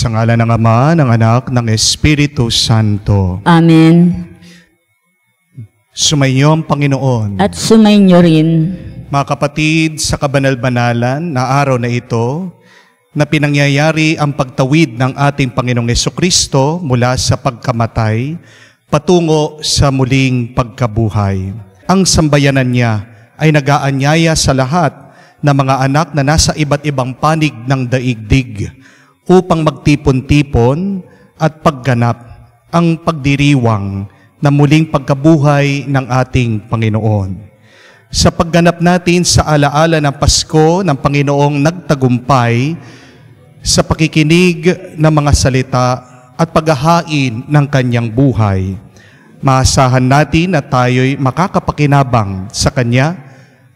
Sa ngalan ng Ama, ng Anak, ng Espiritu Santo. Amen. Sumainyo ang Panginoon. At sumainyo rin. Mga kapatid, sa kabanal-banalan na araw na ito, na pinangyayari ang pagtawid ng ating Panginoong Jesucristo mula sa pagkamatay patungo sa muling pagkabuhay. Ang sambayanan niya ay nag-aanyaya sa lahat ng mga anak na nasa iba't ibang panig ng daigdig upang magtipon-tipon at pagganap ang pagdiriwang na muling pagkabuhay ng ating Panginoon. Sa pagganap natin sa alaala ng Pasko ng Panginoong nagtagumpay sa pakikinig ng mga salita at paghahain ng kanyang buhay, maasahan natin na tayo'y makakapakinabang sa kanya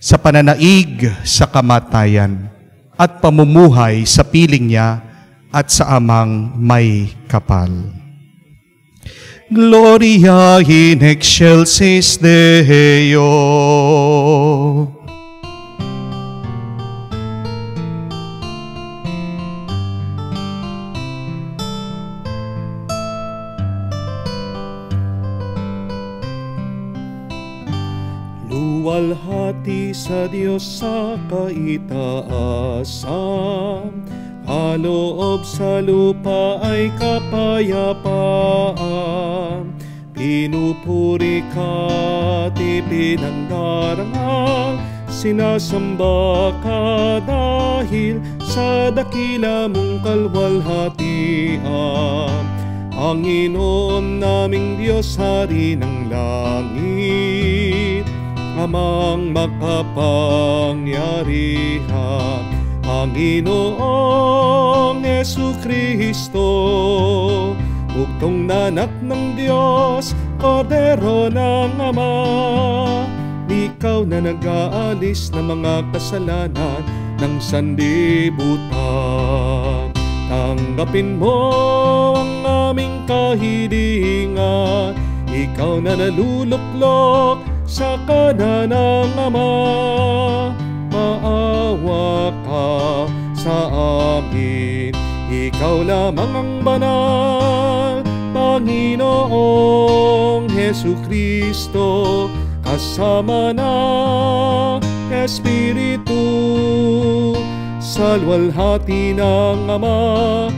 sa pananaig sa kamatayan at pamumuhay sa piling niya at sa amang may kapal. Gloria in excelsis Deo. Luwalhati sa Diyos sa kaitaasan, kaloob sa lupa ay kapayapaan. Pinupuri ka't ipinandarangal, sinasamba ka dahil sa dakila mong kalwalhatian. Panginoon naming Diyos, Hari ng langit, Amang makapangyarihan, Panginoong Jesucristo, buktong na anak ng Diyos, Kordero ng Ama. Ikaw na nag-aalis ng mga kasalanan ng sanlibutan. Tanggapin mo ang aming kahilingan, ikaw na naluluklok sa kanan ng Ama. Maawa ka sa amin, ikaw lamang ang banal, Panginoong Jesucristo, kasama ng Espiritu, sa luwalhati ng Ama.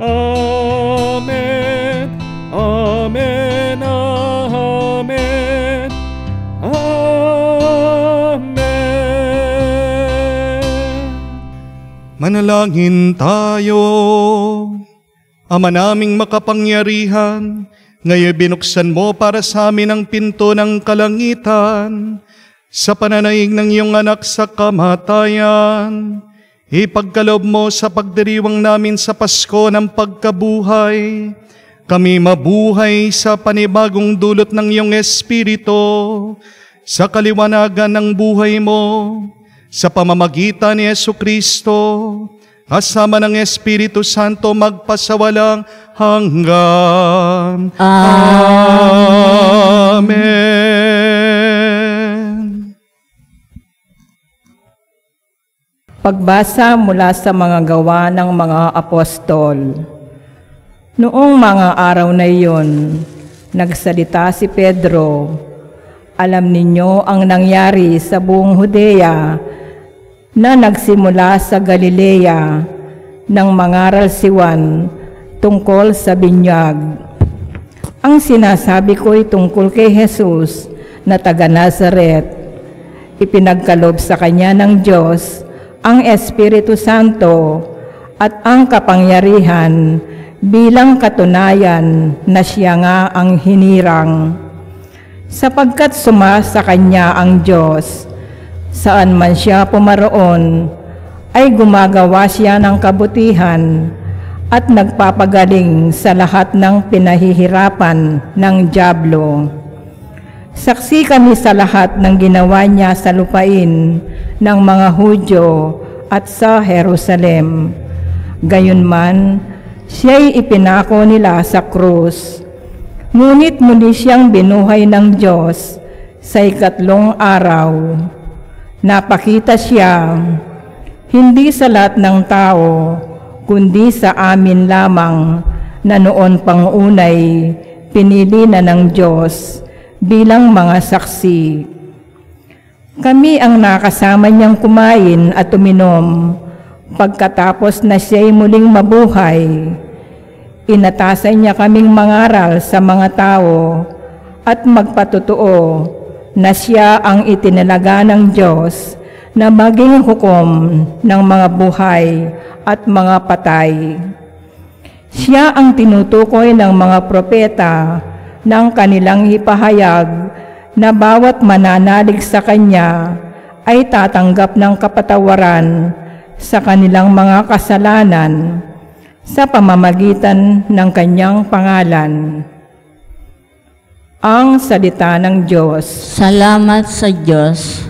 Amen, Amen, Amen, Amen. Manalangin tayo. Ama naming makapangyarihan, ngayon binuksan mo para sa amin ang pinto ng kalangitan. Sa pananaig ng iyong anak sa kamatayan, ipagkaloob mo sa pagdiriwang namin sa Pasko ng pagkabuhay, kami mabuhay sa panibagong dulot ng iyong Espiritu, sa kaliwanagan ng buhay mo, sa pamamagitan ni Jesucristo, kasama ng Espiritu Santo magpasawalang hanggan. Amen. Pagbasa mula sa mga gawa ng mga apostol. Noong mga araw na iyon, nagsalita si Pedro, "Alam ninyo ang nangyari sa buong Judea na nagsimula sa Galilea nang mangaral si Juan tungkol sa binyag. Ang sinasabi ko'y tungkol kay Jesus na taga Nazaret. Ipinagkaloob sa kanya ng Diyos ang Espiritu Santo at ang kapangyarihan bilang katunayan na siya nga ang hinirang. Sapagkat sumasa kanya ang Diyos, saan man siya pumaroon, ay gumagawa siya ng kabutihan at nagpapagaling sa lahat ng pinahihirapan ng dyablo. Saksi kami sa lahat ng ginawa niya sa lupain ng mga Hudyo at sa Jerusalem. Gayunman, siya'y ipinako nila sa krus. Ngunit muli siyang binuhay ng Diyos sa ikatlong araw. Napakita siya, hindi sa lahat ng tao, kundi sa amin lamang na noon pang unay pinili na ng Diyos bilang mga saksi. Kami ang nakasama niyang kumain at uminom pagkatapos na siya'y muling mabuhay. Inatasan niya kaming mangaral sa mga tao at magpatotoo na siya ang itinalaga ng Diyos na maging hukom ng mga buhay at mga patay. Siya ang tinutukoy ng mga propeta ng kanilang ipahayag na bawat mananalig sa Kanya ay tatanggap ng kapatawaran sa kanilang mga kasalanan sa pamamagitan ng Kanyang pangalan. Ang salita ng Diyos. Salamat sa Diyos.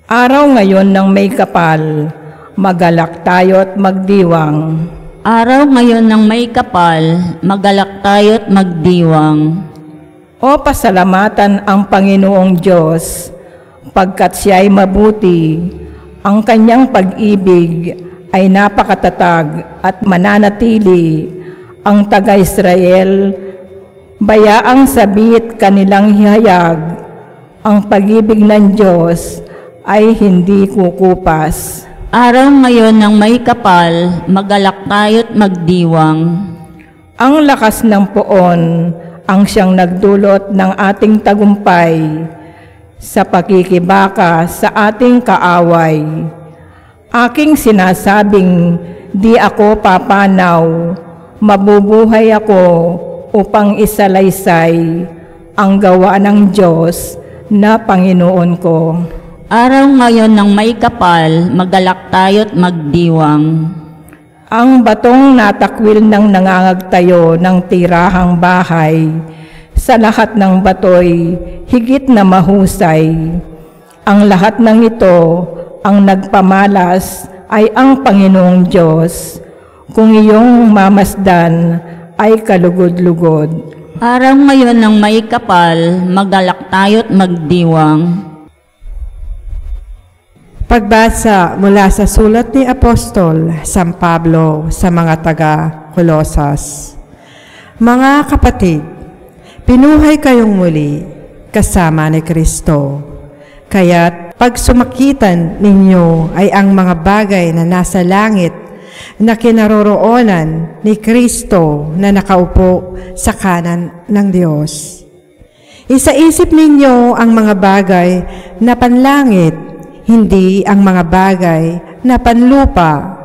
Araw ngayon ng may kapal, magalak tayo at magdiwang. Araw ngayon ng may kapal, magalak tayo at magdiwang. O pasalamatan ang Panginoong Diyos, pagkat siya ay mabuti, ang Kanyang pag-ibig ay napakatatag at mananatili. Ang taga-Israel, bayaang sabit kanilang hihayag, ang pag-ibig ng Diyos ay hindi kukupas. Araw ngayon ng may kapal, magalak tayo at magdiwang. Ang lakas ng poon ang siyang nagdulot ng ating tagumpay sa pakikibaka sa ating kaaway. Aking sinasabing, di ako papanaw, mabubuhay ako upang isalaysay ang gawa ng Diyos na Panginoon ko. Araw ngayon ng may kapal, magalak tayo at magdiwang. Ang batong natakwil ng nangangagtayo ng tirahang bahay, sa lahat ng batoy, higit na mahusay. Ang lahat ng ito, ang nagpamalas, ay ang Panginoong Diyos. Kung iyong mamasdan, ay kalugod-lugod. Araw ngayon ng may kapal, magalak tayo at magdiwang. Pagbasa mula sa sulat ni Apostol San Pablo sa mga taga-Colosas. Mga kapatid, pinuhay kayong muli kasama ni Kristo. Kaya't pag sumakitan ninyo ay ang mga bagay na nasa langit na kinaroroonan ni Kristo na nakaupo sa kanan ng Diyos. Isaisip ninyo ang mga bagay na panlangit, hindi ang mga bagay na panlupa,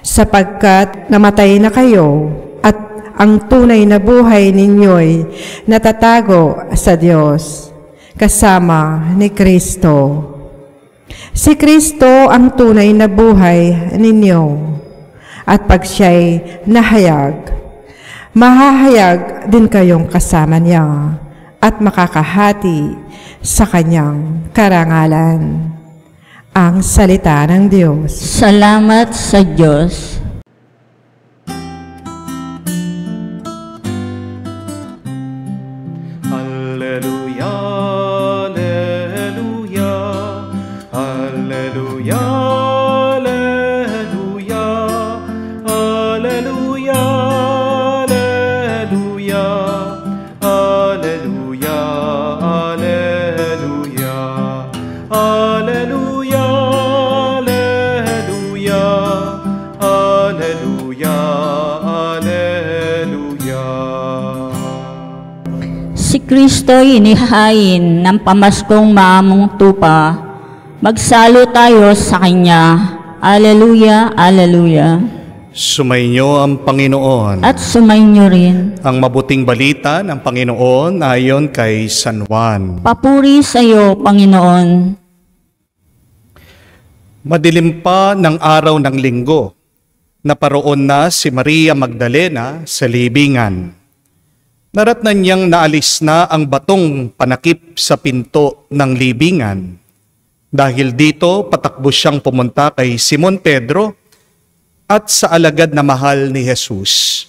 sapagkat namatay na kayo at ang tunay na buhay ninyo'y natatago sa Diyos, kasama ni Kristo. Si Kristo ang tunay na buhay ninyo, at pag siya'y nahayag, mahahayag din kayong kasama niya at makakahati sa kanyang karangalan. Ang salita ng Diyos. Salamat sa Diyos. Alleluia, alleluia, alleluia, alleluia, alleluia, alleluia, alleluia, alleluia, alleluia. Si Kristo'y inihain ng pamaskong maamong tupa. Magsalo tayo sa Kanya. Alleluia, alleluia. Sumainyo ang Panginoon. At sumainyo rin. Ang mabuting balita ng Panginoon ayon kay San Juan. Papuri sa iyo, Panginoon. Madilim pa ng araw ng linggo, naparoon na si Maria Magdalena sa libingan. Naratnan niyang naalis na ang batong panakip sa pinto ng libingan. Dahil dito, patakbo siyang pumunta kay Simon Pedro at sa alagad na mahal ni Jesus.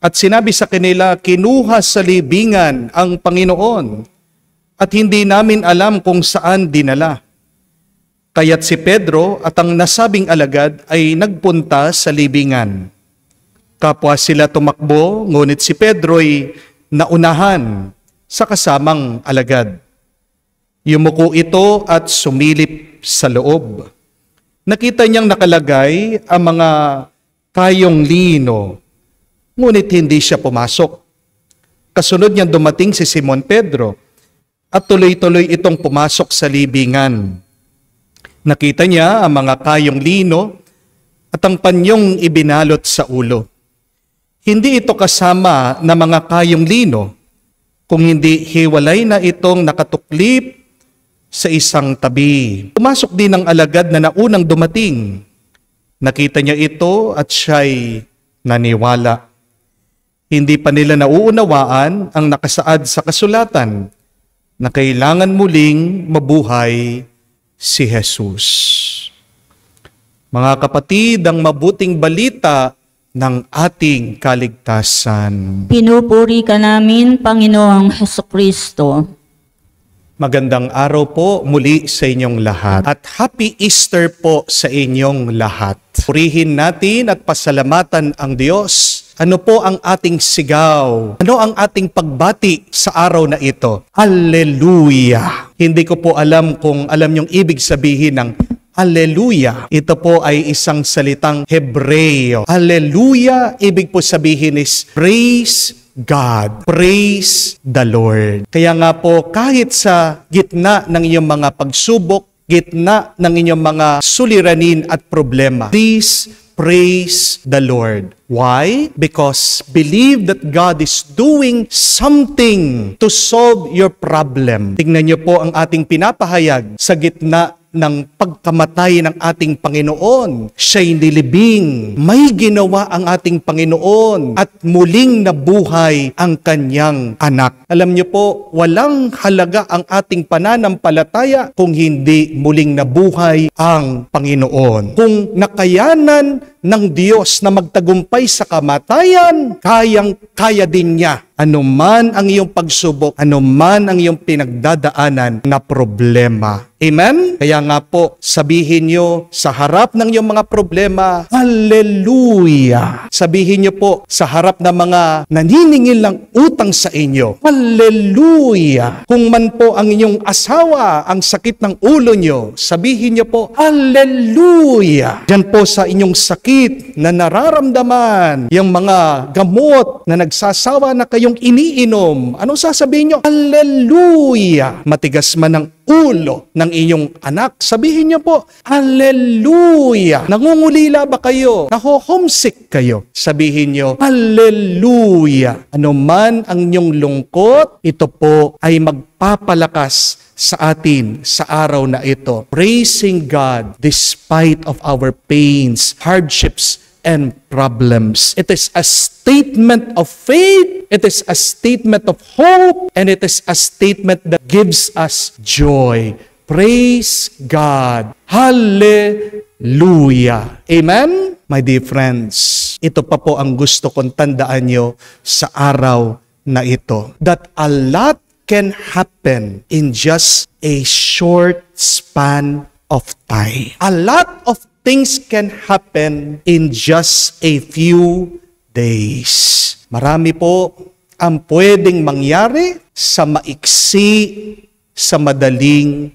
At sinabi sa kanila, kinuha sa libingan ang Panginoon at hindi namin alam kung saan dinala. Kaya't si Pedro at ang nasabing alagad ay nagpunta sa libingan. Kapwa sila tumakbo, ngunit si Pedro ay naunahan sa kasamang alagad. Yumuko ito at sumilip sa loob. Nakita niyang nakalagay ang mga kayong lino, ngunit hindi siya pumasok. Kasunod niyang dumating si Simon Pedro at tuloy-tuloy itong pumasok sa libingan. Nakita niya ang mga kayong lino at ang panyong ibinalot sa ulo. Hindi ito kasama na mga kayong lino, kung hindi hiwalay na itong nakatuklip sa isang tabi. Pumasok din ang alagad na naunang dumating. Nakita niya ito at siya'y naniwala. Hindi pa nila nauunawaan ang nakasaad sa kasulatan na kailangan muling mabuhay si Jesus. Mga kapatid, ang mabuting balita ng ating kaligtasan. Pinupuri ka namin, Panginoong Hesukristo. Magandang araw po muli sa inyong lahat at Happy Easter po sa inyong lahat. Purihin natin at pasalamatan ang Diyos. Ano po ang ating sigaw? Ano ang ating pagbati sa araw na ito? Hallelujah! Hindi ko po alam kung alam niyong ibig sabihin ng Hallelujah. Ito po ay isang salitang Hebreo. Hallelujah, ibig po sabihin is praise God. Praise the Lord. Kaya nga po, kahit sa gitna ng inyong mga pagsubok, gitna ng inyong mga suliranin at problema, please praise the Lord. Why? Because believe that God is doing something to solve your problem. Tingnan niyo po ang ating pinapahayag sa gitna ng pagkamatay ng ating Panginoon. Siya'y nilibing. May ginawa ang ating Panginoon at muling nabuhay ang kanyang anak. Alam niyo po, walang halaga ang ating pananampalataya kung hindi muling nabuhay ang Panginoon. Kung nakayanan ng Diyos na magtagumpay sa kamatayan, kayang-kaya din niya. Anuman ang iyong pagsubok, anuman ang iyong pinagdadaanan na problema. Amen? Kaya nga po, sabihin niyo sa harap ng iyong mga problema, Hallelujah! Sabihin niyo po sa harap ng mga naniningil ng utang sa inyo, Hallelujah! Kung man po ang inyong asawa, ang sakit ng ulo niyo, sabihin niyo po, Hallelujah! Diyan po sa inyong sakit na nararamdaman, yung mga gamot na nagsasawa na kayong iniinom, anong sasabihin niyo? Hallelujah! Matigas man ang ulo ng inyong anak, sabihin niyo po, Hallelujah! Nangungulila ba kayo? Naho-homesick kayo? Sabihin niyo, Hallelujah! Ano man ang inyong lungkot, ito po ay magpapalakas sa atin sa araw na ito. Praising God despite of our pains, hardships, and problems. It is a statement of faith, it is a statement of hope, and it is a statement that gives us joy. Praise God. Hallelujah. Amen? My dear friends, ito pa po ang gusto kong tandaan nyo sa araw na ito. That a lot can happen in just a short span of time. A lot of things can happen in just a few days. Marami po ang pwedeng mangyari sa maiksi, sa madaling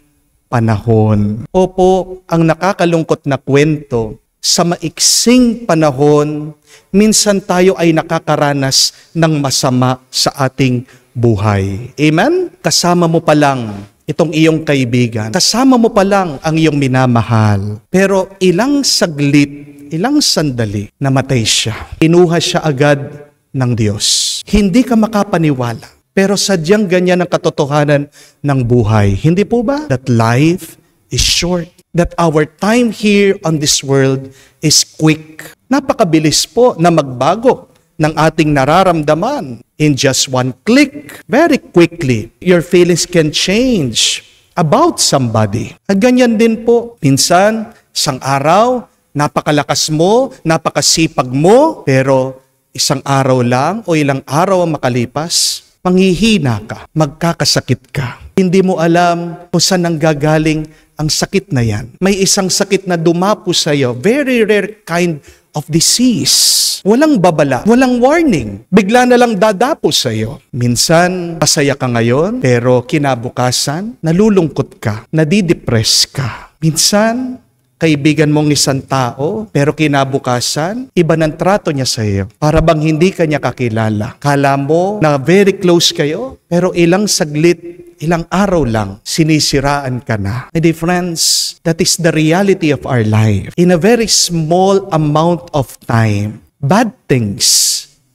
panahon. Opo, ang nakakalungkot na kwento, sa maiksing panahon, minsan tayo ay nakakaranas ng masama sa ating buhay. Amen? Kasama mo pa lang itong iyong kaibigan. Kasama mo pa lang ang iyong minamahal. Pero ilang saglit, ilang sandali, namatay siya. Kinuha siya agad ng Diyos. Hindi ka makapaniwala. Pero sadyang ganyan ang katotohanan ng buhay. Hindi po ba? That life is short. That our time here on this world is quick. Napakabilis po na magbago ng ating nararamdaman. In just one click, very quickly, your feelings can change about somebody. At ganyan din po, minsan, isang araw, napakalakas mo, napakasipag mo, pero isang araw lang o ilang araw ang makalipas, manghihina ka, magkakasakit ka. Hindi mo alam kung saan nanggagaling ang sakit na yan. May isang sakit na dumapo sa'yo, very rare kind of disease. Walang babala, walang warning. Bigla na lang dadapo sa'yo. Minsan, pasaya ka ngayon, pero kinabukasan, nalulungkot ka, nadidepress ka. Minsan, kaibigan mong isang tao, pero kinabukasan, iba ng trato niya sa iyo. Para bang hindi ka niya kakilala. Kala mo na very close kayo, pero ilang saglit, ilang araw lang, sinisiraan ka na. My dear friends, that is the reality of our life. In a very small amount of time, bad things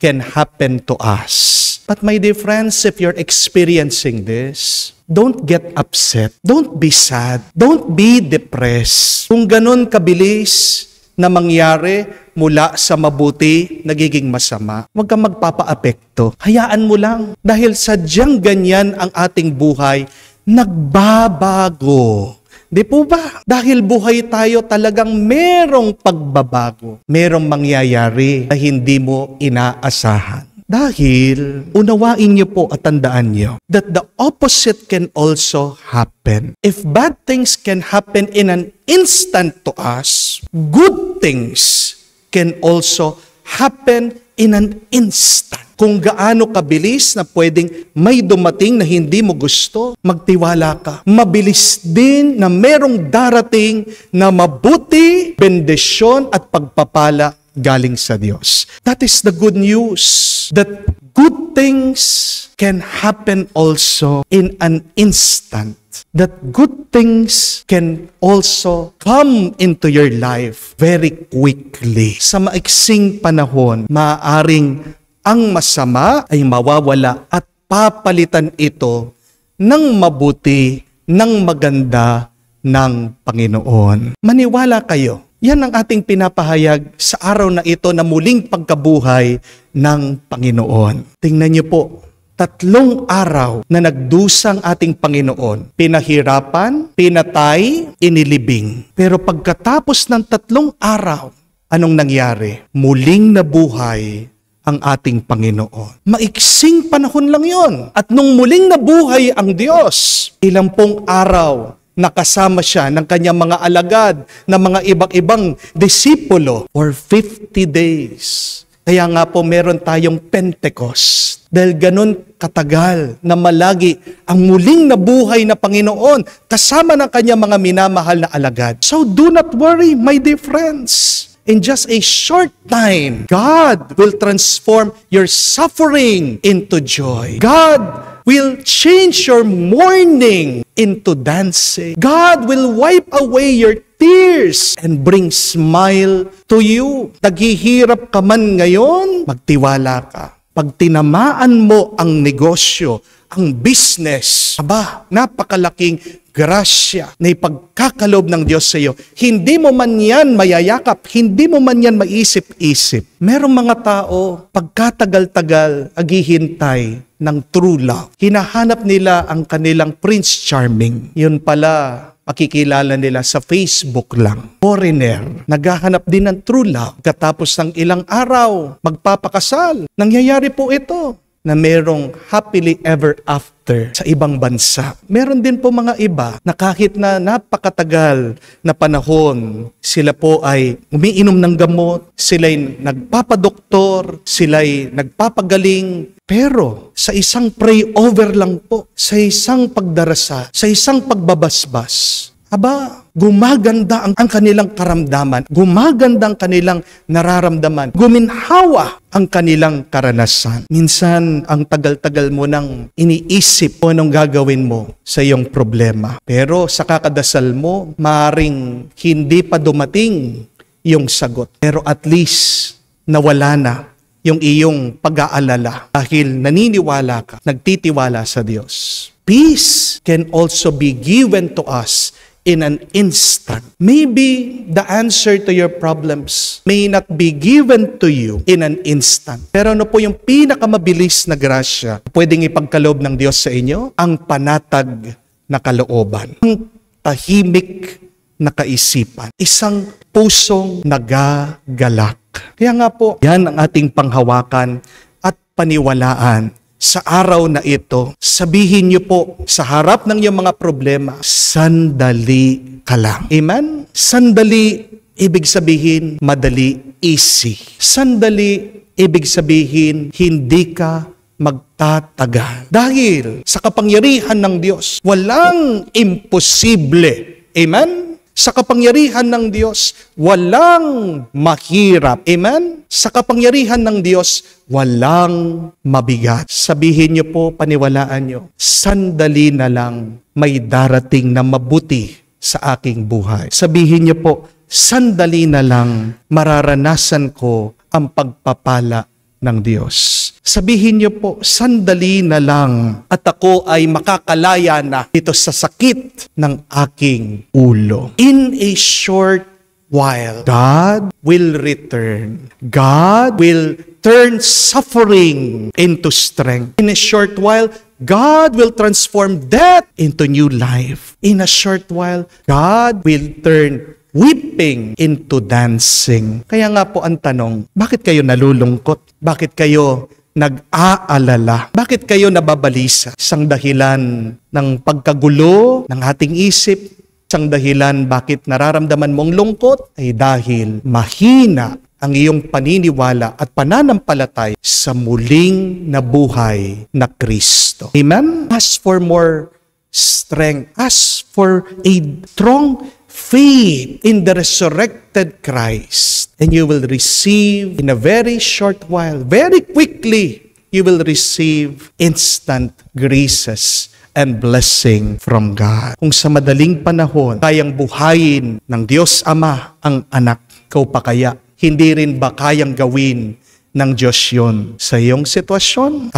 can happen to us. But my dear friends, if you're experiencing this, don't get upset. Don't be sad. Don't be depressed. Kung ganun kabilis na mangyari mula sa mabuti, nagiging masama, huwag kang magpapa-apekto. Hayaan mo lang. Dahil sadyang ganyan ang ating buhay, nagbabago. Di po ba? Dahil buhay tayo, talagang merong pagbabago. Merong mangyayari na hindi mo inaasahan. Dahil unawain niyo po at tandaan niyo that the opposite can also happen. If bad things can happen in an instant to us, good things can also happen in an instant. Kung gaano kabilis na pwedeng may dumating na hindi mo gusto, magtiwala ka. Mabilis din na merong darating na mabuti, bendisyon at pagpapala galing sa Diyos. That is the good news. That good things can happen also in an instant. That good things can also come into your life very quickly. Sa maiksing panahon, maaaring ang masama ay mawawala at papalitan ito ng mabuti, ng maganda ng Panginoon. Maniwala kayo. Yan ang ating pinapahayag sa araw na ito na muling pagkabuhay ng Panginoon. Tingnan niyo po, 3 araw na nagdusang ating Panginoon. Pinahirapan, pinatay, inilibing. Pero pagkatapos ng 3 araw, anong nangyari? Muling nabuhay ang ating Panginoon. Maiksing panahon lang yon. At nung muling nabuhay ang Diyos, ilang pong araw, nakasama siya ng kanyang mga alagad, ng mga ibang-ibang disipulo for 50 days. Kaya nga po meron tayong Pentecost. Dahil ganun katagal na malagi ang muling nabuhay na Panginoon kasama ng kanyang mga minamahal na alagad. So do not worry, my dear friends. In just a short time, God will transform your suffering into joy. God will change your mourning into dancing. God will wipe away your tears and bring smile to you. Naghihirap ka man ngayon, magtiwala ka. Pag tinamaan mo ang negosyo, ang business, napakalaking grasya na ipagkakalob ng Diyos sa iyo. Hindi mo man yan mayayakap, hindi mo man yan maisip-isip. Merong mga tao, pagkatagal-tagal, aghihintay ng true love. Hinahanap nila ang kanilang Prince Charming. Yun pala, makikilala nila sa Facebook lang. Foreigner, naghahanap din ng true love. Katapos ng ilang araw, magpapakasal. Nangyayari po ito na merong happily ever after sa ibang bansa. Meron din po mga iba na kahit na napakatagal na panahon, sila po ay umiinom ng gamot, sila'y nagpapadoktor, sila'y nagpapagaling, pero sa isang pray over lang po, sa isang pagdarasa, sa isang pagbabasbas, gumaganda ang kanilang karamdaman, gumaganda ang kanilang nararamdaman, guminhawa ang kanilang karanasan. Minsan, ang tagal-tagal mo nang iniisip kung anong gagawin mo sa iyong problema. Pero sa kakadasal mo, maaaring hindi pa dumating yung sagot. Pero at least, nawala na yung iyong pag-aalala dahil naniniwala ka, nagtitiwala sa Diyos. Peace can also be given to us in an instant. Maybe the answer to your problems may not be given to you in an instant. Pero ano po yung pinakamabilis na grasya pwedeng ipagkaloob ng Diyos sa inyo? Ang panatag na kalooban. Ang tahimik na kaisipan. Isang pusong nagagalak. Kaya nga po, yan ang ating panghawakan at paniwalaan sa araw na ito, sabihin niyo po sa harap ng iyong mga problema, sandali ka lang. Amen? Sandali, ibig sabihin, madali, easy. Sandali, ibig sabihin, hindi ka magtatagal. Dahil sa kapangyarihan ng Diyos, walang imposible. Amen? Sa kapangyarihan ng Diyos, walang mahirap. Amen? Sa kapangyarihan ng Diyos, walang mabigat. Sabihin niyo po, paniwalaan niyo, sandali na lang may darating na mabuti sa aking buhay. Sabihin niyo po, sandali na lang mararanasan ko ang pagpapala ng Diyos. Sabihin niyo po, sandali na lang at ako ay makakalaya na dito sa sakit ng aking ulo. In a short while, God will return. God will turn suffering into strength. In a short while, God will transform death into new life. In a short while, God will turn weeping into dancing. Kaya nga po ang tanong, bakit kayo nalulungkot? Bakit kayo nag-aalala? Bakit kayo nababalisa? Isang dahilan ng pagkagulo ng ating isip, isang dahilan bakit nararamdaman mong lungkot ay dahil mahina ang iyong paniniwala at pananampalataya sa muling nabuhay na Kristo. Amen? Ask for more strength. Ask for a strong faith in the resurrected Christ, and you will receive in a very short while, very quickly, you will receive instant graces and blessing from God. Kung sa madaling panahon, kayang buhayin ng Diyos Ama ang anak, ikaw pa kaya? Hindi rin ba kayang gawin ng Diyos yun sa iyong sitwasyon?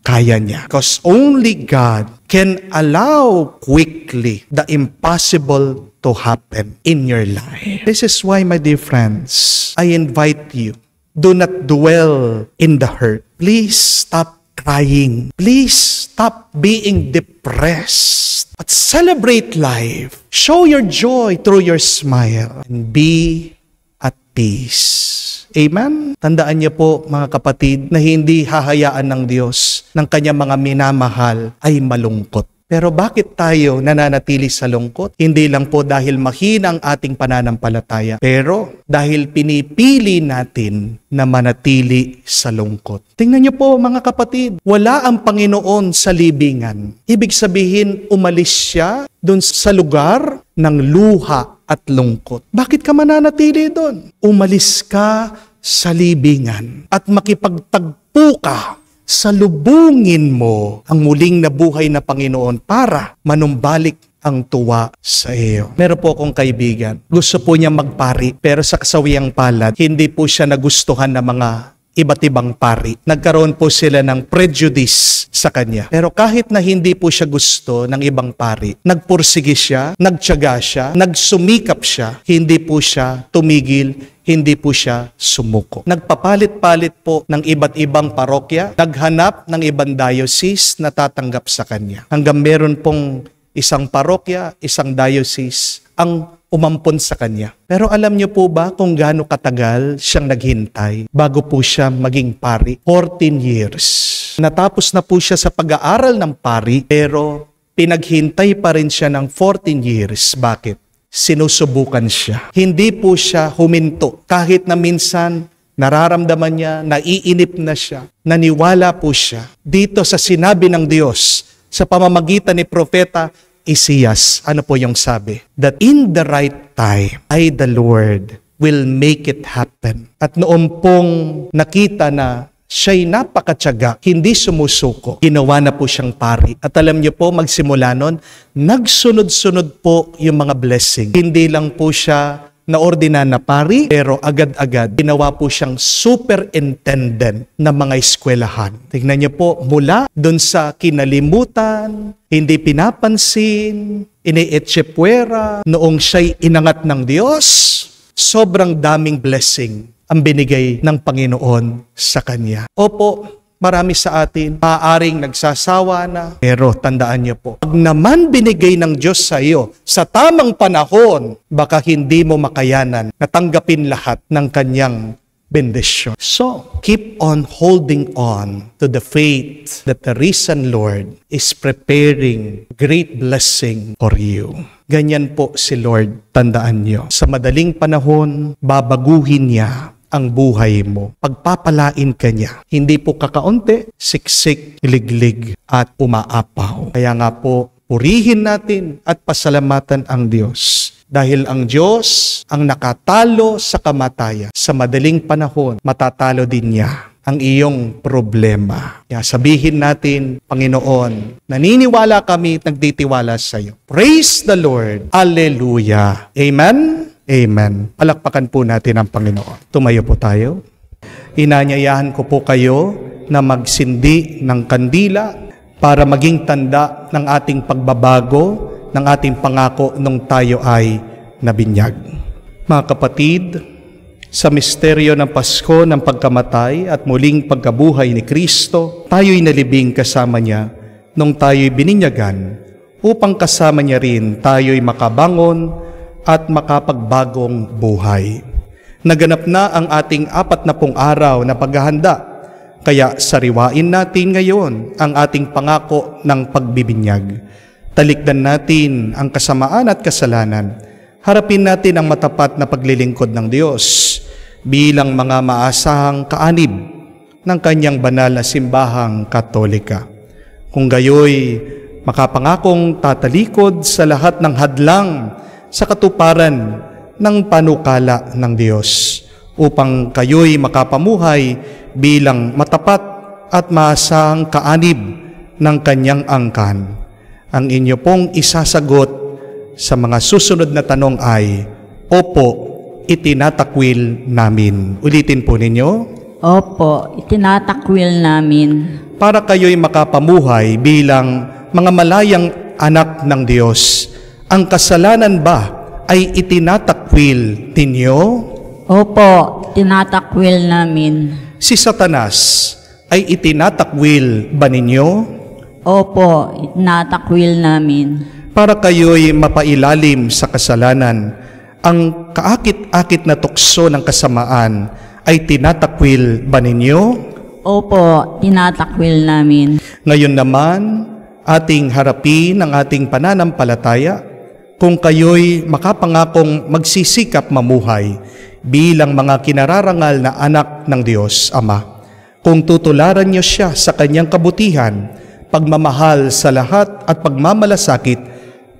Kaya niya. Because only God can allow quickly the impossible to happen in your life. This is why, my dear friends, I invite you, do not dwell in the hurt. Please stop crying. Please stop being depressed. But celebrate life. Show your joy through your smile. And be at peace. Amen? Tandaan niyo po, mga kapatid, na hindi hahayaan ng Diyos ng kanyang mga minamahal ay malungkot. Pero bakit tayo nananatili sa lungkot? Hindi lang po dahil mahina ang ating pananampalataya, pero dahil pinipili natin na manatili sa lungkot. Tingnan niyo po, mga kapatid, wala ang Panginoon sa libingan. Ibig sabihin, umalis siya doon sa lugar ng luha at lungkot. Bakit ka mananatili doon? Umalis ka sa libingan at makipagtagpo ka sa lubungin mo ang muling nabuhay na Panginoon para manumbalik ang tuwa sa iyo. Meron po akong kaibigan. Gusto po niya magpari, pero sa kasawiang palad, hindi po siya nagustuhan ng mga iba't ibang pari. Nagkaroon po sila ng prejudice sa kanya. Pero kahit na hindi po siya gusto ng ibang pari, nagpursige siya, nagtiyaga siya, nagsumikap siya, hindi po siya tumigil, hindi po siya sumuko. Nagpapalit-palit po ng iba't ibang parokya, naghanap ng ibang diocese na tatanggap sa kanya. Hanggang meron pong isang parokya, isang diocese ang umampon sa kanya. Pero alam niyo po ba kung gaano katagal siyang naghintay bago po siya maging pari? 14 years. Natapos na po siya sa pag-aaral ng pari, pero pinaghintay pa rin siya ng 14 years. Bakit? Sinusubukan siya. Hindi po siya huminto. Kahit na minsan nararamdaman niya, naiinip na siya, naniwala po siya dito sa sinabi ng Diyos sa pamamagitan ni Propeta Isaias. Ano po yung sabi? That in the right time, I, the Lord, will make it happen. At noon pong nakita na siya'y napakatyaga, hindi sumusuko, ginawa na po siyang pari. At alam niyo po, magsimula nun, nagsunod-sunod po yung mga blessing. Hindi lang po siya naordina na pari, pero agad-agad ginawa po siyang superintendent ng mga eskwelahan. Tingnan niyo po, mula dun sa kinalimutan, hindi pinapansin, inietsepwera, noong siya'y inangat ng Diyos, sobrang daming blessing ang binigay ng Panginoon sa kanya. Opo, marami sa atin, maaaring nagsasawa na, pero tandaan niyo po, pag naman binigay ng Diyos sa iyo sa tamang panahon, baka hindi mo makayanan na tanggapin lahat ng kanyang bendisyon. So, keep on holding on to the faith that the risen Lord is preparing great blessing for you. Ganyan po si Lord, tandaan nyo. Sa madaling panahon, babaguhin niya ang buhay mo. Pagpapalain ka niya. Hindi po kakaunti, siksik, liglig, at umaapaw. Kaya nga po, purihin natin at pasalamatan ang Diyos. Dahil ang Diyos ang nakatalo sa kamatayan. Sa madaling panahon, matatalo din niya ang iyong problema. Kaya sabihin natin, Panginoon, naniniwala kami at nagtitiwala sa iyo. Praise the Lord. Alleluia. Amen? Amen. Palakpakan po natin ang Panginoon. Tumayo po tayo. Inanyayahan ko po kayo na magsindi ng kandila para maging tanda ng ating pagbabago, ng ating pangako nung tayo ay nabinyag. Mga kapatid, sa misteryo ng Pasko ng pagkamatay at muling pagkabuhay ni Kristo, tayo'y nalibing kasama niya nung tayo'y bininyagan upang kasama niya rin tayo'y makabangon at makapagbagong buhay. Naganap na ang ating 40 araw na paghahanda, kaya sariwain natin ngayon ang ating pangako ng pagbibinyag. Talikdan natin ang kasamaan at kasalanan. Harapin natin ang matapat na paglilingkod ng Diyos bilang mga maasahang kaanib ng kanyang banal na simbahang Katolika. Kung gayoy, makapangakong tatalikod sa lahat ng hadlang sa katuparan ng panukala ng Diyos upang kayo'y makapamuhay bilang matapat at maasahang kaanib ng kanyang angkan. Ang inyo pong isasagot sa mga susunod na tanong ay, Opo, itinatakwil namin. Ulitin po ninyo. Opo, itinatakwil namin. Para kayo'y makapamuhay bilang mga malayang anak ng Diyos, ang kasalanan ba ay itinatakwil ninyo? Opo, itinatakwil namin. Si Satanas ay itinatakwil ba ninyo? Opo, itinatakwil namin. Para kayo'y mapailalim sa kasalanan, ang kaakit-akit na tukso ng kasamaan ay tinatakwil ba ninyo? Opo, tinatakwil namin. Ngayon naman, ating harapin ang ating pananampalataya kung kayo'y makapangakong magsisikap mamuhay bilang mga kinararangal na anak ng Diyos Ama. Kung tutularan niyo siya sa kanyang kabutihan, pagmamahal sa lahat at pagmamalasakit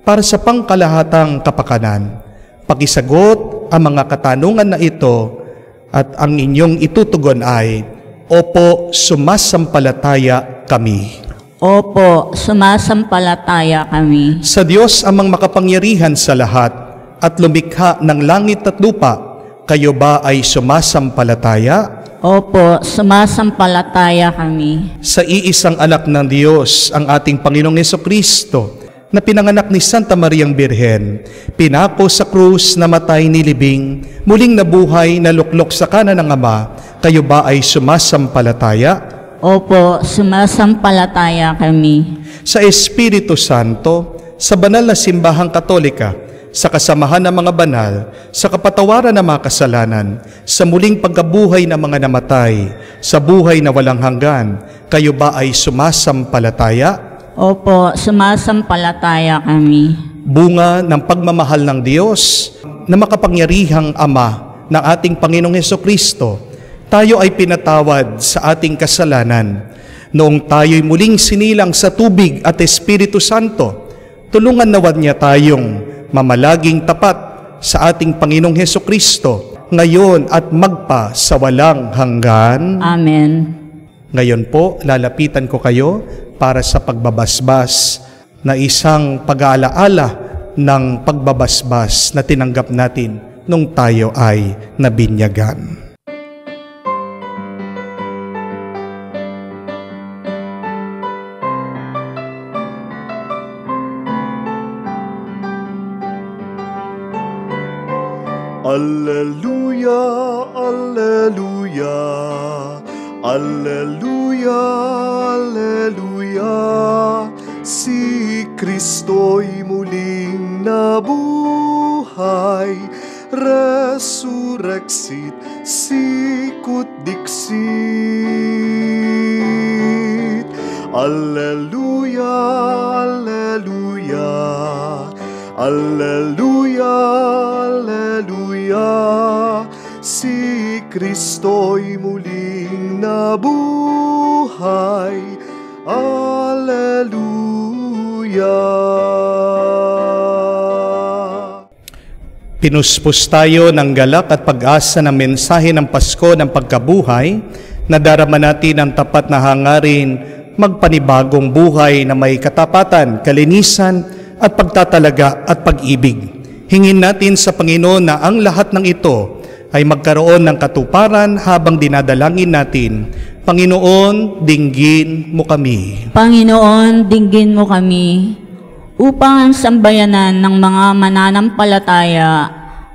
para sa pangkalahatang kapakanan. Pakisagot ang mga katanungan na ito at ang inyong itutugon ay, Opo, sumasampalataya kami. Opo, sumasampalataya kami. Sa Diyos amang makapangyarihan sa lahat at lumikha ng langit at lupa, kayo ba ay sumasampalataya? Opo, sumasampalataya kami. Sa iisang anak ng Diyos, ang ating Panginoong Jesucristo, na pinanganak ni Santa Mariang Birhen, pinako sa krus, namatay, nilibing, muling nabuhay, naluklok sa kanan ng Ama, kayo ba ay sumasampalataya? Opo, sumasampalataya kami. Sa Espiritu Santo, sa banal na simbahang Katolika, sa kasamahan ng mga banal, sa kapatawaran ng mga kasalanan, sa muling pagkabuhay ng mga namatay, sa buhay na walang hanggan, kayo ba ay sumasampalataya? Opo, sumasampalataya kami. Bunga ng pagmamahal ng Diyos na makapangyarihang Ama ng ating Panginoong Jesucristo, tayo ay pinatawad sa ating kasalanan. Noong tayo'y muling sinilang sa tubig at Espiritu Santo, tulungan nawa niya tayong mamalaging tapat sa ating Panginoong Jesucristo, ngayon at magpa sa walang hanggan. Amen. Ngayon po, lalapitan ko kayo para sa pagbabasbas na isang pag-aalaala ng pagbabasbas na tinanggap natin nung tayo ay nabinyagan. Alleluia, alleluia, alleluia, alleluia. Si Kristo'y muling nabuhay, resurrexit sicut dixit. Alleluia, alleluia, alleluia, alleluia. Si Kristo'y muling nabuhay. Alleluia. Pinuspos tayo ng galak at pag-asa ng mensahe ng Pasko ng pagkabuhay, na darama natin ang tapat na hangarin magpanibagong buhay na may katapatan, kalinisan at pagtatalaga at pag-ibig. Hingin natin sa Panginoon na ang lahat ng ito ay magkaroon ng katuparan habang dinadalangin natin. Panginoon, dinggin mo kami. Panginoon, dinggin mo kami, upang ang sambayanan ng mga mananampalataya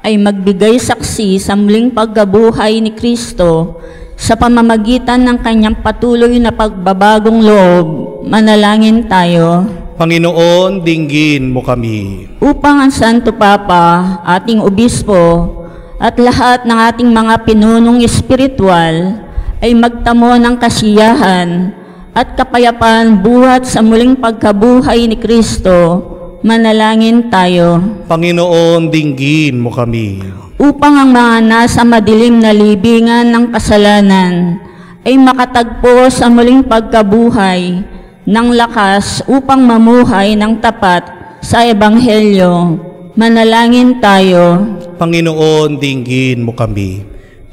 ay magbigay saksi sa muling pagkabuhay ni Kristo sa pamamagitan ng kanyang patuloy na pagbabagong loob. Manalangin tayo. Panginoon, dinggin mo kami. Upang ang Santo Papa, ating Obispo, at lahat ng ating mga pinunong espiritual ay magtamo ng kasiyahan at kapayapaan buhat sa muling pagkabuhay ni Kristo. Manalangin tayo. Panginoon, dinggin mo kami. Upang ang mga nasa madilim na libingan ng kasalanan ay makatagpo sa muling pagkabuhay ng lakas upang mamuhay ng tapat sa Ebanghelyo. Manalangin tayo. Panginoon, dinggin mo kami.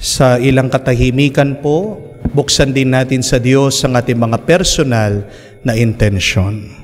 Sa ilang katahimikan po, buksan din natin sa Diyos ang ating mga personal na intensyon.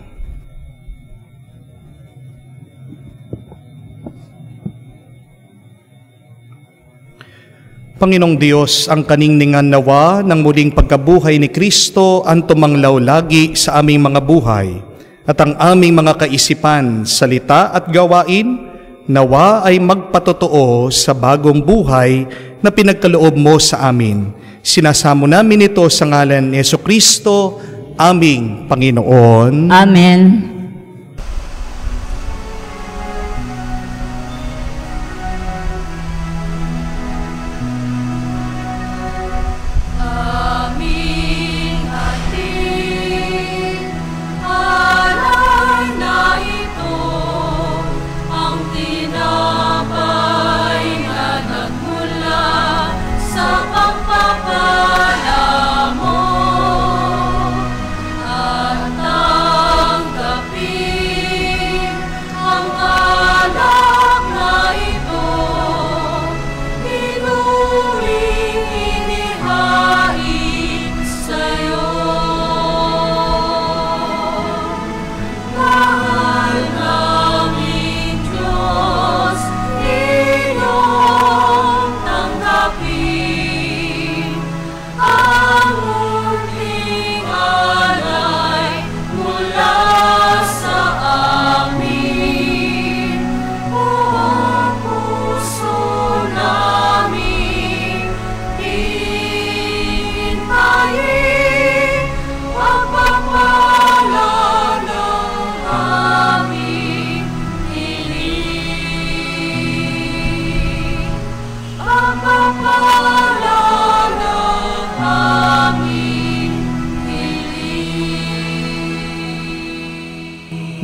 Panginoong Diyos, ang kaningningan nawa ng muling pagkabuhay ni Kristo ang tumanglaw lagi sa aming mga buhay at ang aming mga kaisipan, salita at gawain nawa ay magpatotoo sa bagong buhay na pinagkaloob mo sa amin. Sinasamo namin ito sa ngalan ni Jesucristo, aming Panginoon. Amen.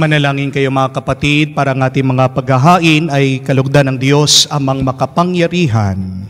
Manalangin kayo mga kapatid para ang ating mga paghahain ay kalugdan ng Diyos amang makapangyarihan.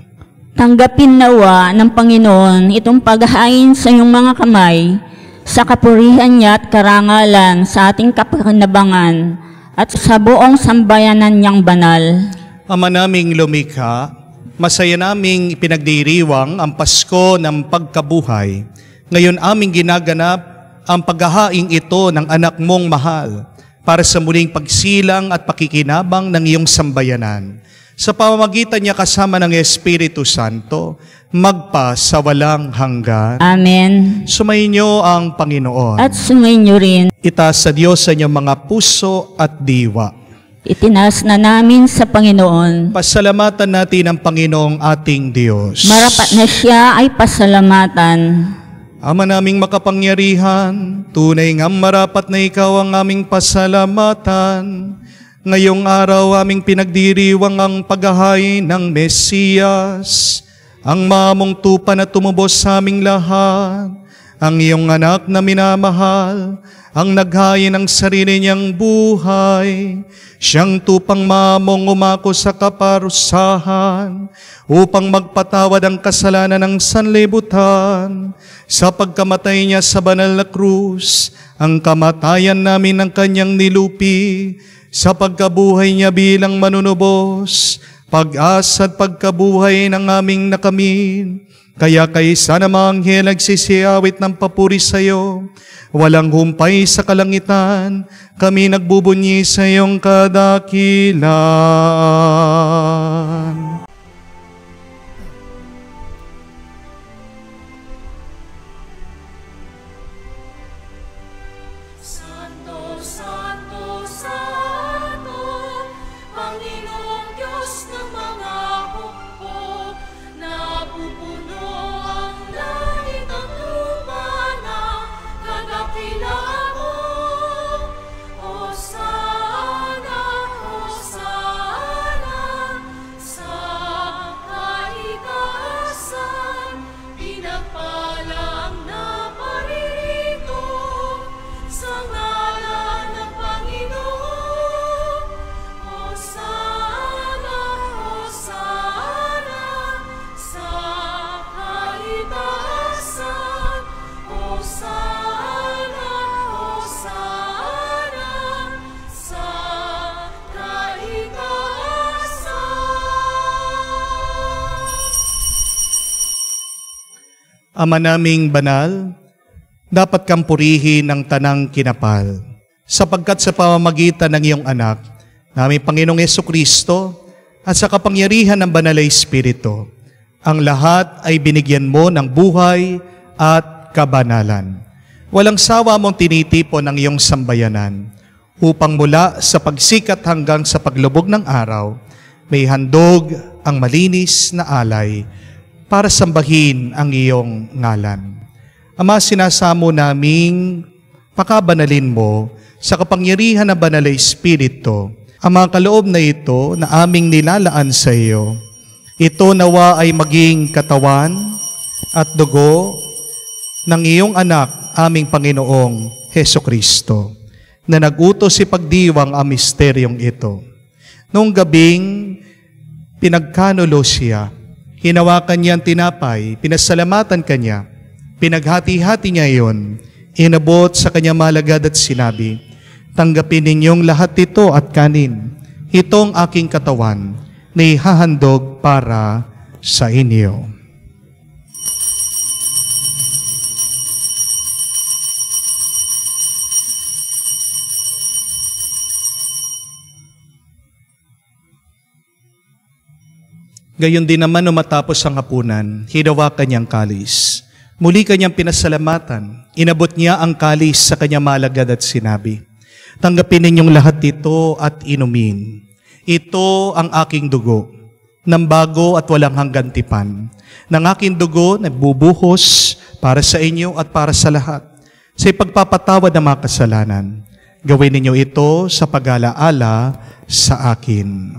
Tanggapin nawa ng Panginoon itong paghahain sa iyong mga kamay, sa kapurihan niya at karangalan sa ating kapakinabangan at sa buong sambayanan niyang banal. Ama naming lumikha, masaya naming ipinagdiriwang ang Pasko ng pagkabuhay. Ngayon aming ginaganap ang paghahaing ito ng anak mong mahal para sa muling pagsilang at pakikinabang ng iyong sambayanan. Sa pamamagitan niya kasama ng Espiritu Santo, magpa sa walang hanggan. Amen. Sumainyo ang Panginoon. At sumainyo rin. Itaas sa Diyos sa inyong mga puso at diwa. Itinaas na namin sa Panginoon. Pasalamatan natin ang Panginoong ating Diyos. Marapat na siya ay pasalamatan. Ama naming makapangyarihan, tunay ngang marapat na ikaw ang aming pasalamatan. Ngayong araw aming pinagdiriwang ang paghahain ng Mesiyas, ang mamong tupa na tumubos sa aming lahat, ang iyong anak na minamahal, ang naghain ng sarili niyang buhay, siyang tupang mamong umako sa kaparusahan, upang magpatawad ang kasalanan ng sanlibutan. Sa pagkamatay niya sa banal na krus, ang kamatayan namin ng kanyang nilupi, sa pagkabuhay niya bilang manunubos, pag-asa at pagkabuhay ng aming nakamit. Kaya kaysa na mga anghel nagsisiyawit ng papuri sa iyo, walang humpay sa kalangitan, kami nagbubunyi sa iyong kadakilan. Santo, Santo, Santo, Panginoong Diyos ng mga hukbo, napupuno ang langit at lupa ng kadakilaan mo. Hosana, Hosana, sa kaitaasan, pinagpala ang naparirito sa ngalan ng Panginoon. Hosana, Hosana, sa kaitaasan. Hosana, Hosana, sa kaitaasan. Ama naming banal, dapat kang purihin ng tanang kinapal, sapagkat sa pamamagitan ng iyong anak, naming Panginoong Jesucristo, at sa kapangyarihan ng Banal na Espiritu, ang lahat ay binigyan mo ng buhay at kabanalan. Walang sawa mong tinitipon ang iyong sambayanan, upang mula sa pagsikat hanggang sa paglubog ng araw, may handog ang malinis na alay para sambahin ang iyong ngalan. Ama, sinasamo naming pakabanalin mo sa kapangyarihan ng Banal na Espiritu ang mga kaloob na ito na aming nilalaan sa iyo. Ito nawa ay maging katawan at dugo ng iyong anak, aming Panginoong Hesukristo, na nag-utos ipagdiwang ang misteryong ito. Noong gabing pinagkanulo siya, hinawakan niya ang tinapay, pinasalamatan kanya, pinaghati-hati niya iyon, inabot sa kanya malagad at sinabi, tanggapin ninyong lahat ito at kanin. Itong aking katawan na ihahandog para sa inyo. Gayon din naman nung matapos ang hapunan, hinawakan niyang kalis. Muli kanyang pinasalamatan. Inabot niya ang kalis sa kanyang malagad at sinabi, tanggapin ninyong lahat ito at inumin. Ito ang aking dugo, ng bago at walang hanggang tipan. Ng aking dugo na bubuhos para sa inyo at para sa lahat, sa ipagpapatawad ng mga kasalanan. Gawin ninyo ito sa pag-alaala sa akin.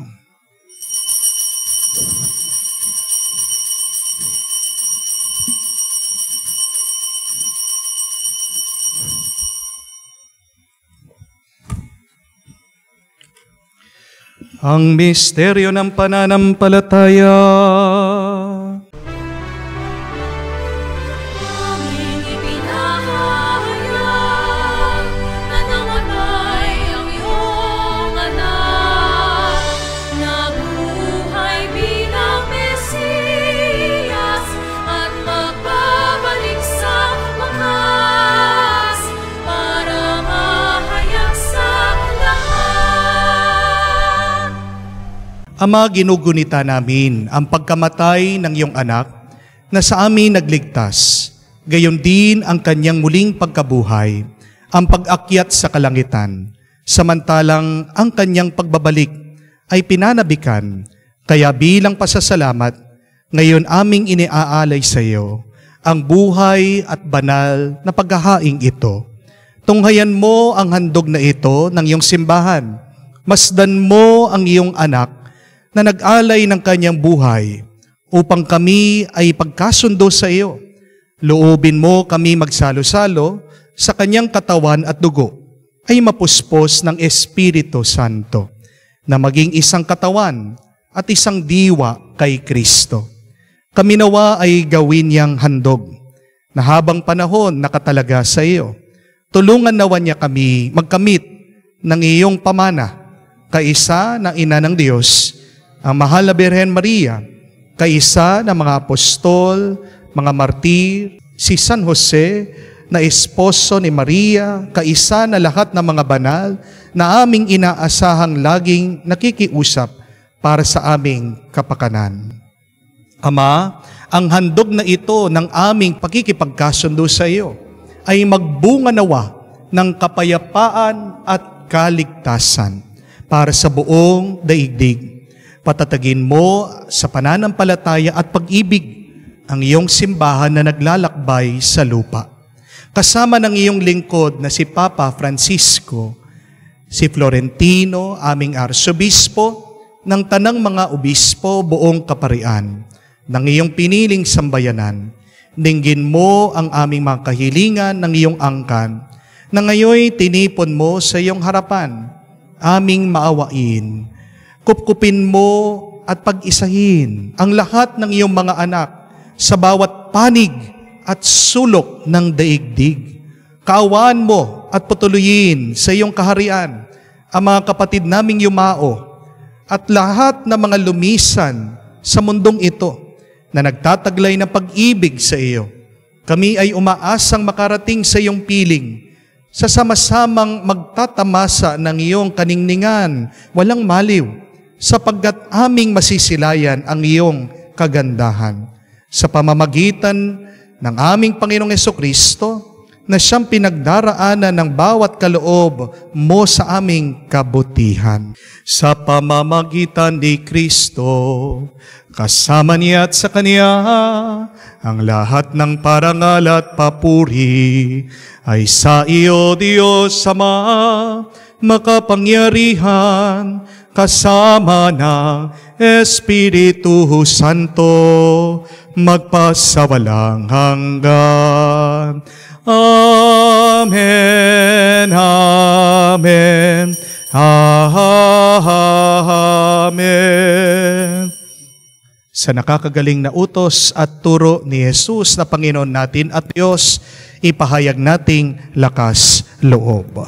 Ang misteryo ng pananampalataya. Aming ipinahayag na namatay ang iyong anak, nabuhay bilang Mesiyas at magbabalik sa wakas para mahayag sa lahat. Ama, ginugunita namin ang pagkamatay ng iyong anak na sa amin nagligtas, gayon din ang kanyang muling pagkabuhay, ang pag-akyat sa kalangitan, samantalang ang kanyang pagbabalik ay pinanabikan. Kaya bilang pasasalamat, ngayon aming iniaalay sa iyo ang buhay at banal na paghahaing ito. Tunghayan mo ang handog na ito ng iyong simbahan Masdan mo ang iyong anak na nag-alay ng kanyang buhay upang kami ay pagkasundo sa iyo. Loobin mo kami magsalo-salo sa kanyang katawan at dugo ay mapuspos ng Espiritu Santo na maging isang katawan at isang diwa kay Kristo. Kami nawa ay gawin niyang handog na habang panahon nakatalaga sa iyo. Tulungan nawa niya kami magkamit ng iyong pamana, kaisa ng Ina ng Diyos, ang mahal na Birhen Maria, kaisa ng mga apostol, mga martir, si San Jose, na esposo ni Maria, kaisa na lahat ng mga banal na aming inaasahang laging nakikiusap para sa aming kapakanan. Ama, ang handog na ito ng aming pakikipagkasundo sa iyo ay magbunga nawa ng kapayapaan at kaligtasan para sa buong daigdig. Patatagin mo sa pananampalataya at pag-ibig ang iyong simbahan na naglalakbay sa lupa. Kasama ng iyong lingkod na si Papa Francisco, si Florentino, aming arsobispo, ng tanang mga obispo buong kaparian, ng iyong piniling sambayanan. Dinggin mo ang aming mga kahilingan ng iyong angkan, na ngayoy tinipon mo sa iyong harapan, aming maawain. Kupkupin mo at pag-isahin ang lahat ng iyong mga anak sa bawat panig at sulok ng daigdig. Kaawaan mo at patuloyin sa iyong kaharian ang mga kapatid naming yumao at lahat ng mga lumisan sa mundong ito na nagtataglay ng pag-ibig sa iyo. Kami ay umaasang makarating sa iyong piling, sa sama-samang magtatamasa ng iyong kaningningan, walang maliw, sapagkat aming masisilayan ang iyong kagandahan. Sa pamamagitan ng aming Panginoong Jesucristo, na siyang pinagdaraanan ng bawat kaloob mo sa aming kabutihan. Sa pamamagitan ni Kristo, kasama niya at sa Kanya, ang lahat ng parangal at papuri ay sa iyo, Diyos Ama, makapangyarihan, kasama ng Espiritu Santo, magpasawalang hanggan. Amen, amen, amen. Sa nakakagaling na utos at turo ni Jesus na Panginoon natin at Diyos, ipahayag nating lakas loob.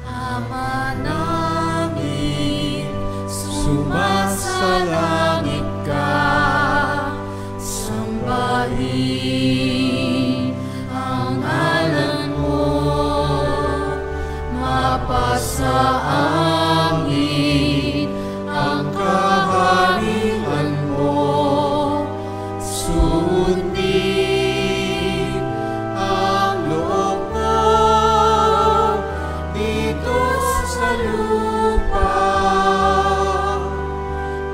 Ama namin, sumasalangit ka, sambahin ang ngalan mo, mapasa amin ang kaharian mo, sundin ang loob mo dito sa lupa.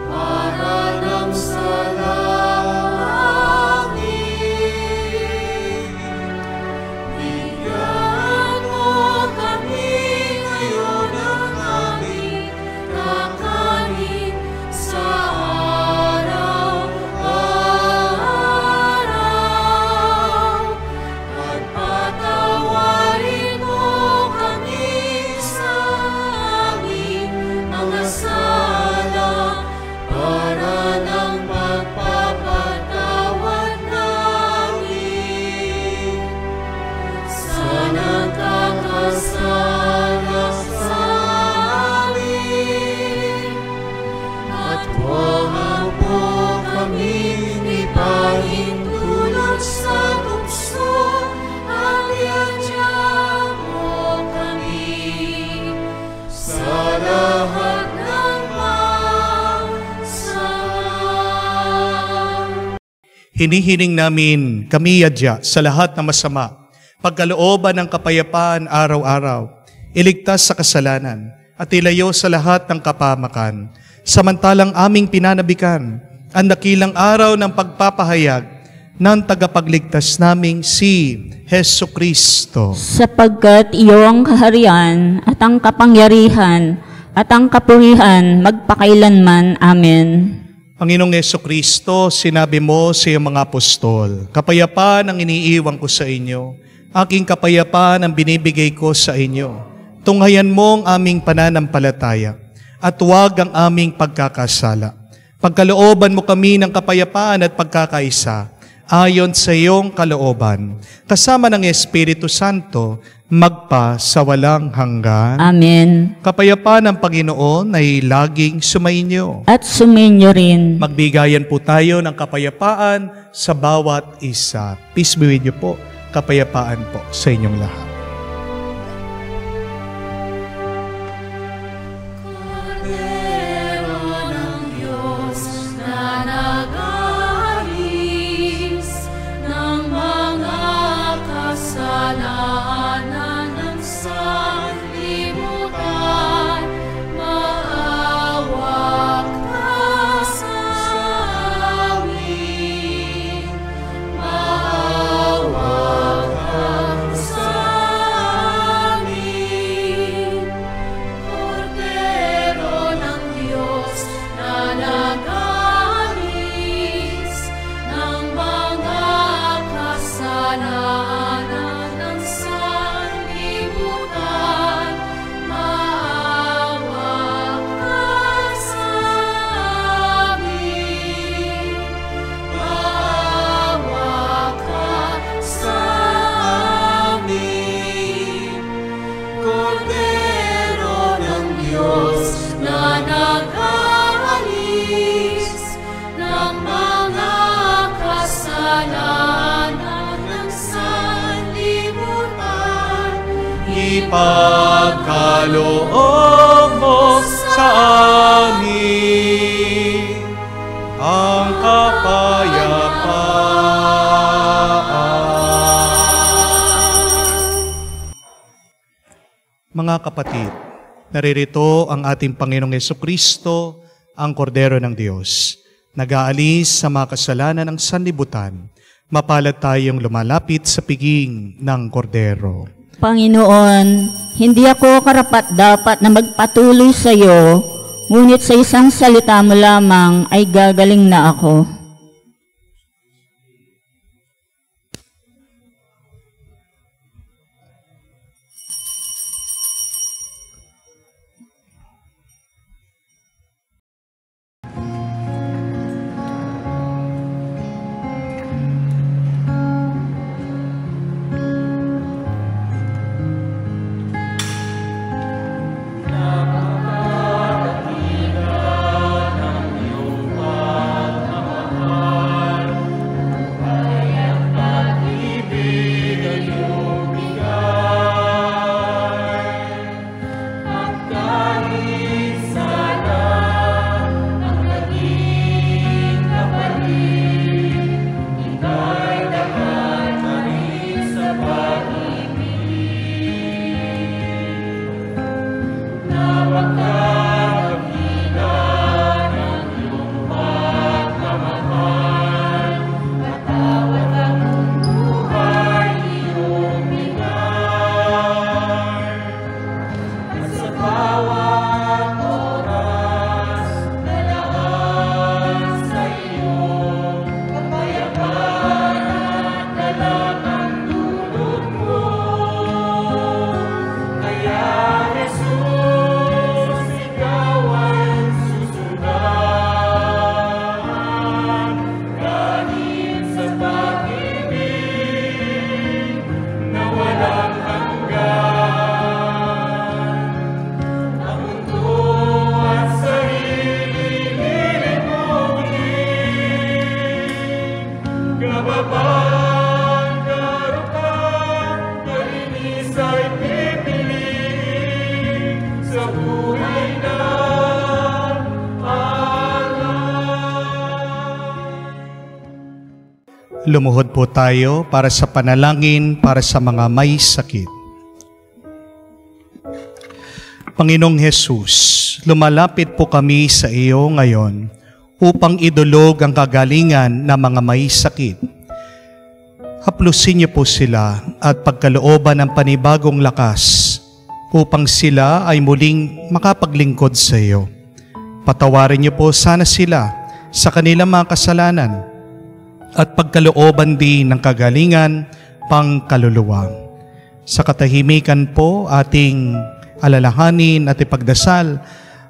Para sa langit, bigyan mo kami ngayon ng aming kakanin sa araw-araw, at patawarin mo kami sa aming mga sala, para ng pagpapatawad namin sa nagkakasala sa amin. At huwag mo kaming ipahintulot sa tukso, at iadya mo kami sa lahat ng masama. Hinihiling namin kami yadya sa lahat ng masama, pagkalooban ng kapayapaan araw-araw, iligtas sa kasalanan, at ilayo sa lahat ng kapamakan, samantalang aming pinanabikan ang dakilang araw ng pagpapahayag ng tagapagligtas naming si Hesu Kristo. Sapagkat iyo ang kaharian at ang kapangyarihan at ang kapurihan magpakailanman. Amen. Panginoong Hesu Kristo, sinabi mo sa iyong mga apostol, kapayapaan ang iniiwan ko sa inyo, aking kapayapaan ang binibigay ko sa inyo. Tunghayan mo ang aming pananampalataya at huwag ang aming pagkakasala. Pagkalooban mo kami ng kapayapaan at pagkakaisa, ayon sa iyong kalooban, kasama ng Espiritu Santo, magpa sa walang hanggan. Amen. Kapayapaan ng Panginoon ay laging sumainyo. At sumainyo rin. Magbigayan po tayo ng kapayapaan sa bawat isa. Peace be with you po. Kapayapaan po sa inyong lahat. Ipagkaloob mo sa amin ang kapayapaan. Mga kapatid, naririto ang ating Panginoong Jesucristo, ang Kordero ng Diyos, nag-aalis sa mga kasalanan ng sanlibutan. Mapalad tayong lumalapit sa piging ng Kordero. Panginoon, hindi ako karapat-dapat na magpatuloy sa iyo, ngunit sa isang salita mo lamang ay gagaling na ako. Lumuhod po tayo para sa panalangin para sa mga may sakit. Panginoong Jesus, lumalapit po kami sa iyo ngayon upang idulog ang kagalingan ng mga may sakit. Haplusin niyo po sila at pagkalooban ng panibagong lakas upang sila ay muling makapaglingkod sa iyo. Patawarin niyo po sana sila sa kanilang mga kasalanan at pagkalooban din ng kagalingan pangkaluluwa. Sa katahimikan po ating alalahanin at ipagdasal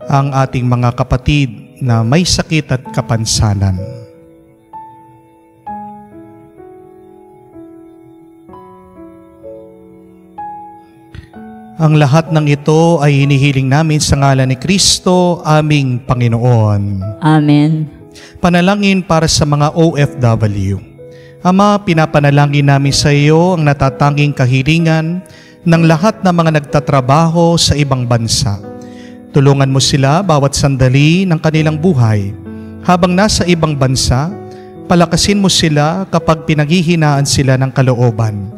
ang ating mga kapatid na may sakit at kapansanan. Ang lahat ng ito ay hinihiling namin sa ngalan ni Kristo, aming Panginoon. Amen. Panalangin para sa mga OFW. Ama, pinapanalangin namin sa iyo ang natatanging kahilingan ng lahat ng mga nagtatrabaho sa ibang bansa. Tulungan mo sila bawat sandali ng kanilang buhay. Habang nasa ibang bansa, palakasin mo sila kapag pinaghihinaan sila ng kalooban.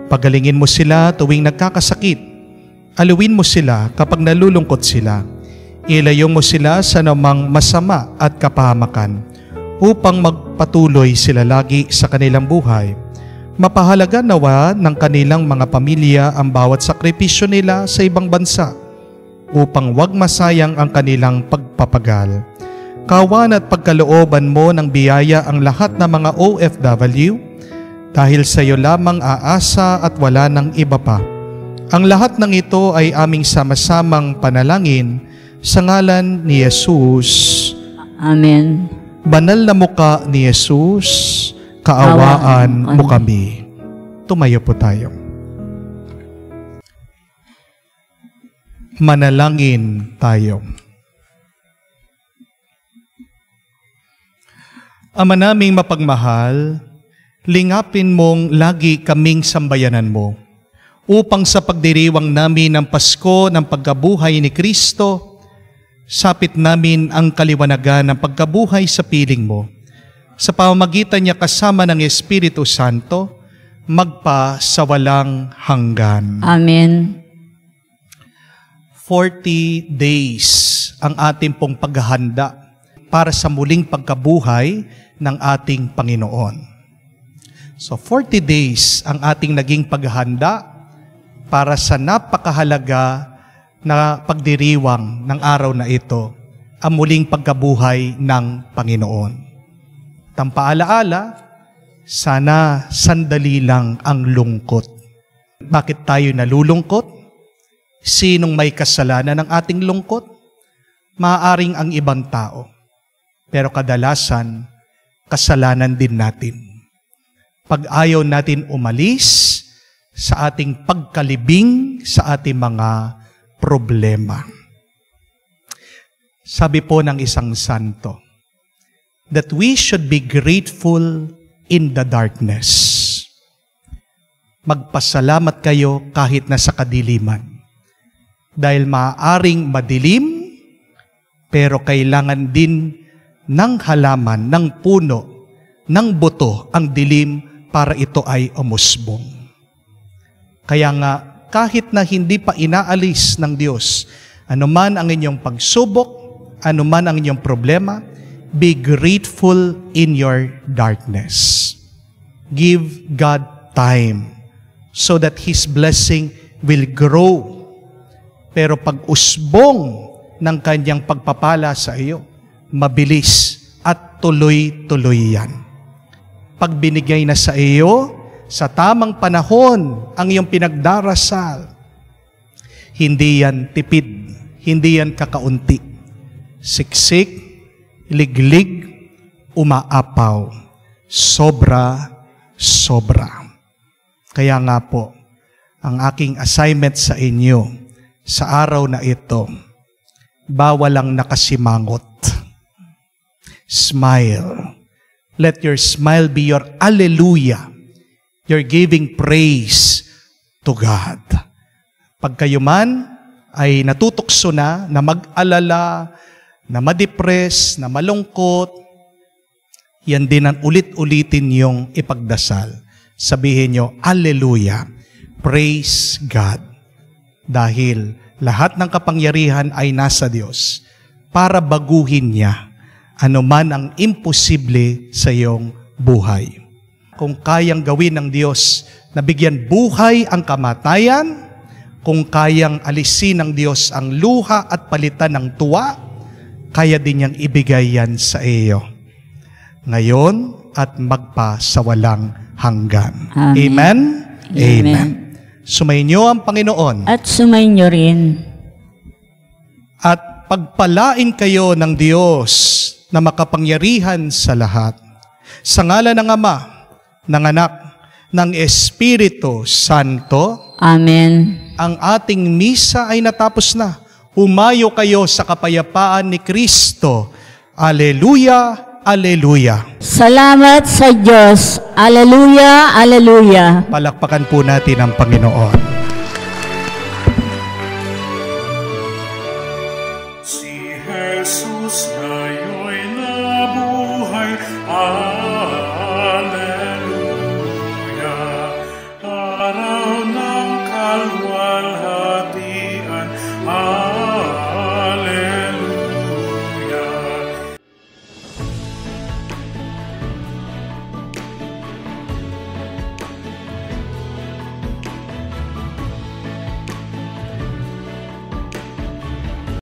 Pagalingin mo sila tuwing nagkakasakit. Aluin mo sila kapag nalulungkot sila. Ilayo mo sila sa namang masama at kapahamakan upang magpatuloy sila lagi sa kanilang buhay. Mapahalaga nawa ng kanilang mga pamilya ang bawat sakripisyo nila sa ibang bansa upang wag masayang ang kanilang pagpapagal. Kawan at pagkalooban mo ng biyaya ang lahat ng mga OFW dahil sa iyo lamang aasa at wala ng iba pa. Ang lahat ng ito ay aming sama-samang panalangin sa ngalan ni Jesus. Amen. Banal na muka ni Jesus, kaawaan mo kami. Tumayo po tayo. Manalangin tayo. Ama naming mapagmahal, lingapin mong lagi kaming sambayanan mo upang sa pagdiriwang namin ng Pasko ng pagkabuhay ni Kristo, sapit namin ang kaliwanagan ng pagkabuhay sa piling mo. Sa pamamagitan niya kasama ng Espiritu Santo, magpa sa walang hanggan. Amen. 40 days ang ating pong paghahanda para sa muling pagkabuhay ng ating Panginoon. So 40 days ang ating naging paghahanda para sa napakahalaga na pagdiriwang ng araw na ito, ang muling pagkabuhay ng Panginoon. Tampaalaala, sana sandali lang ang lungkot. Bakit tayo nalulungkot? Sinong may kasalanan ng ating lungkot? Maaaring ang ibang tao. Pero kadalasan, kasalanan din natin. Pag ayaw natin umalis sa ating pagkalibing sa ating mga problema. Sabi po ng isang santo, that we should be grateful in the darkness. Magpasalamat kayo kahit nasa kadiliman. Dahil maaaring madilim, pero kailangan din ng halaman, ng puno, ng buto ang dilim para ito ay umusbong. Kaya nga, kahit na hindi pa inaalis ng Diyos, anuman ang inyong pagsubok, anuman ang inyong problema, be grateful in your darkness. Give God time so that His blessing will grow. Pero pag usbong ng kanyang pagpapala sa iyo, mabilis at tuloy-tuloy yan. Pag binigay na sa iyo, sa tamang panahon ang iyong pinagdarasal, hindi yan tipid, hindi yan kakaunti. Siksik, liglig, umaapaw. Sobra, sobra. Kaya nga po, ang aking assignment sa inyo, sa araw na ito, bawal ang nakasimangot. Smile. Let your smile be your alleluia. You're giving praise to God. Pag kayo man ay natutokso na mag-alala, na ma-depress, na malungkot, yan din ang ulit-ulitin yung ipagdasal. Sabihin nyo, Alleluia, praise God. Dahil lahat ng kapangyarihan ay nasa Diyos para baguhin niya anuman ang imposible sa iyong buhay. kung kayang gawin ng Diyos na bigyan buhay ang kamatayan, kung kayang alisin ng Diyos ang luha at palitan ng tuwa, kaya din niyang ibigay yan sa iyo. Ngayon at magpa sa walang hanggan. Amen. Amen. Sumainyo ang Panginoon. At sumainyo rin. At pagpalain kayo ng Diyos na makapangyarihan sa lahat. Sa ngalan ng Ama, ng Anak, ng Espiritu Santo. Amen. Ang ating misa ay natapos na. Humayo kayo sa kapayapaan ni Kristo. Aleluya, aleluya. Salamat sa Diyos. Aleluya, aleluya. Palakpakan po natin ang Panginoon. Si Jesus ngayon nabuhay.